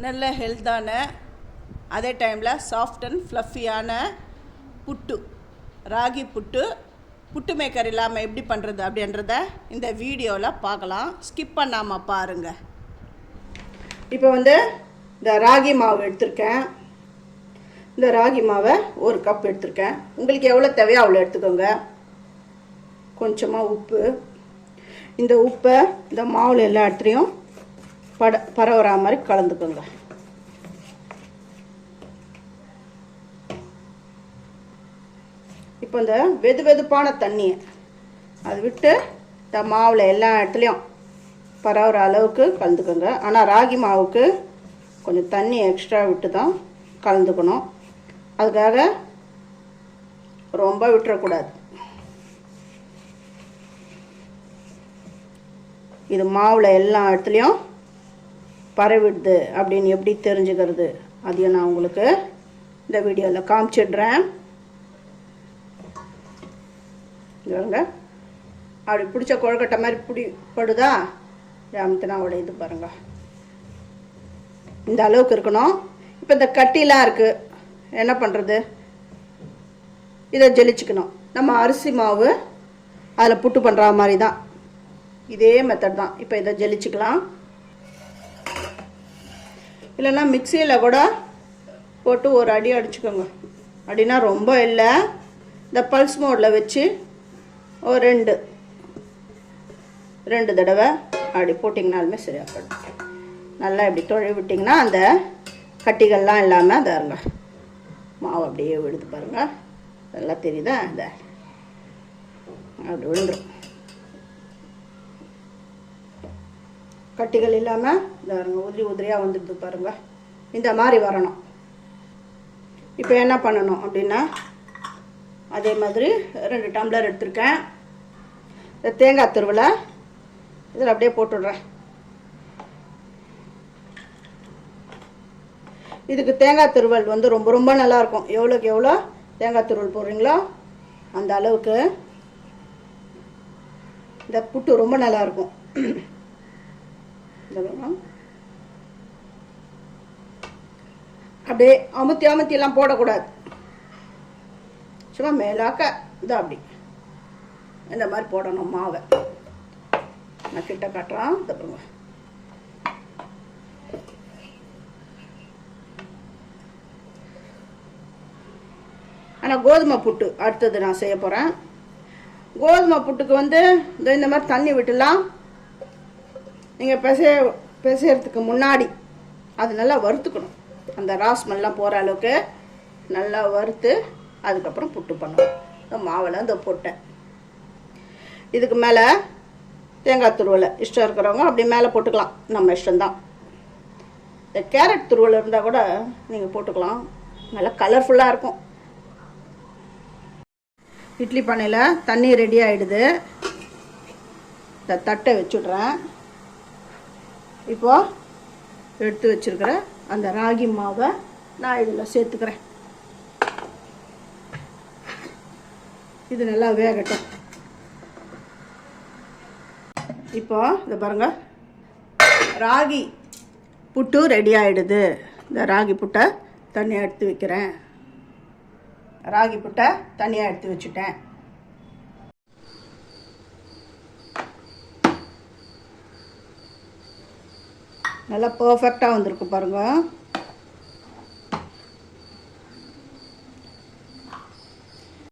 நல்ல ஹெல்த்தான அதே டைமில் சாஃப்ட் அண்ட் ஃப்ளஃபியான புட்டு, ராகி புட்டு, புட்டு மேக்கர் இல்லாமல் எப்படி பண்ணுறது அப்படின்றத இந்த வீடியோவில் பார்க்கலாம். ஸ்கிப் பண்ணாமல் பாருங்கள். இப்போ இந்த ராகி மாவு எடுத்திருக்கேன். இந்த ராகி மாவை 1 கப் எடுத்திருக்கேன். உங்களுக்கு எவ்வளோ தேவையோ அவ்வளோ எடுத்துக்கோங்க. கொஞ்சமாக உப்பு. இந்த உப்பை இந்த மாவில் எல்லா இடத்துலையும் பரவுற மாதிரி கலந்துக்கோங்க. இப்போ இந்த வெதுவெதுப்பான தண்ணியை அது விட்டு இந்த மாவில் எல்லா இடத்துலையும் பரவுற அளவுக்கு கலந்துக்கோங்க. ஆனால் ராகி மாவுக்கு கொஞ்சம் தண்ணி எக்ஸ்ட்ரா விட்டு தான் கலந்துக்கணும். அதுக்காக ரொம்ப விட்டுறக்கூடாது. இது மாவில் எல்லா இடத்துலையும் பரவிடுது அப்படின்னு எப்படி தெரிஞ்சுக்கிறது அதையும் நான் உங்களுக்கு இந்த வீடியோவில் காமிச்சிடுறேன். அப்படி பிடிச்ச கொழுக்கட்டை மாதிரி படுதா ஜாமத்தினா உடையுது பாருங்க. இந்த அளவுக்கு இருக்கணும். இப்போ இந்த கட்டிலாம் இருக்குது, என்ன பண்ணுறது, இதை ஜெலிச்சுக்கணும். நம்ம அரிசி மாவு அதில் புட்டு பண்ணுற மாதிரி தான், இதே மெத்தட் தான். இப்போ இதை ஜெலிச்சுக்கலாம். இல்லைன்னா மிக்சியில் கூட போட்டு ஒரு அடி அடிச்சுக்கோங்க. அப்படின்னா ரொம்ப இல்லை, இந்த பல்ஸ் மோடில் வச்சு ஒரு ரெண்டு தடவை அப்படி போட்டிங்கனாலுமே சரியாக போடும். நல்லா இப்படி தொழில் விட்டிங்கன்னா அந்த கட்டிகள்லாம் இல்லாமல் அதை இருங்க மாவு அப்படியே விடுது பாருங்கள். அதெல்லாம் தெரியுதா, இந்த அப்படி விழுந்துடும். கட்டிகள் இல்லாமல் இந்த உதிரி உதிரியாக வந்துடுது பாருங்கள். இந்த மாதிரி வரணும். இப்போ என்ன பண்ணணும் அப்படின்னா, அதே மாதிரி 2 டம்ளர் எடுத்திருக்கேன். இந்த தேங்காய் துருவலை இதில் அப்படியே போட்டுடுறேன். இதுக்கு தேங்காய் துருவல் ரொம்ப ரொம்ப நல்லாயிருக்கும். எவ்வளோக்கு எவ்வளோ தேங்காய் துருவல் போடுறீங்களோ அந்த அளவுக்கு இந்த புட்டு ரொம்ப நல்லாயிருக்கும். அப்படியே அமுத்தியெல்லாம் போடக்கூடாது. சும்மா மேலாக்க இதை அப்படி இந்த மாதிரி போடணும் மாவை. நான் கிட்ட காட்டுறேன். தப்புங்க. ஆனால் கோதுமை புட்டு அடுத்தது நான் செய்ய போகிறேன். கோதுமை புட்டுக்கு இந்த மாதிரி தண்ணி விட்டுலாம் நீங்கள் பிசையறதுக்கு முன்னாடி அது நல்லா வறுத்துக்கணும். அந்த ராஸ்மெல்லாம் போகிற அளவுக்கு நல்லா வறுத்து அதுக்கப்புறம் புட்டு பண்ணணும். இந்த மாவில் இந்த போட்டேன். இதுக்கு மேலே தேங்காய் துருவலை இஷ்டம் இருக்கிறவங்க அப்படி மேலே போட்டுக்கலாம், நம்ம இஷ்டம்தான். இந்த கேரட் துருவல் இருந்தால் கூட நீங்கள் போட்டுக்கலாம், நல்லா கலர்ஃபுல்லாக இருக்கும். இட்லி பானையில் தண்ணி ரெடி ஆகிடுது. இந்த தட்டை வச்சுட்றேன். இப்போது எடுத்து வச்சுருக்கிற அந்த ராகி மாவை நான் இதில் சேர்த்துக்கிறேன். இது நல்லா வேகட்டும். இப்போ இதை பாருங்கள், ராகி புட்டு ரெடி ஆகிடுது. இந்த ராகி புட்டை தனியாக எடுத்து வைக்கிறேன். ராகி புட்டை தனியாக எடுத்து வச்சுட்டேன். நல்லா பர்ஃபெக்டாக வந்திருக்கு பாருங்கள்.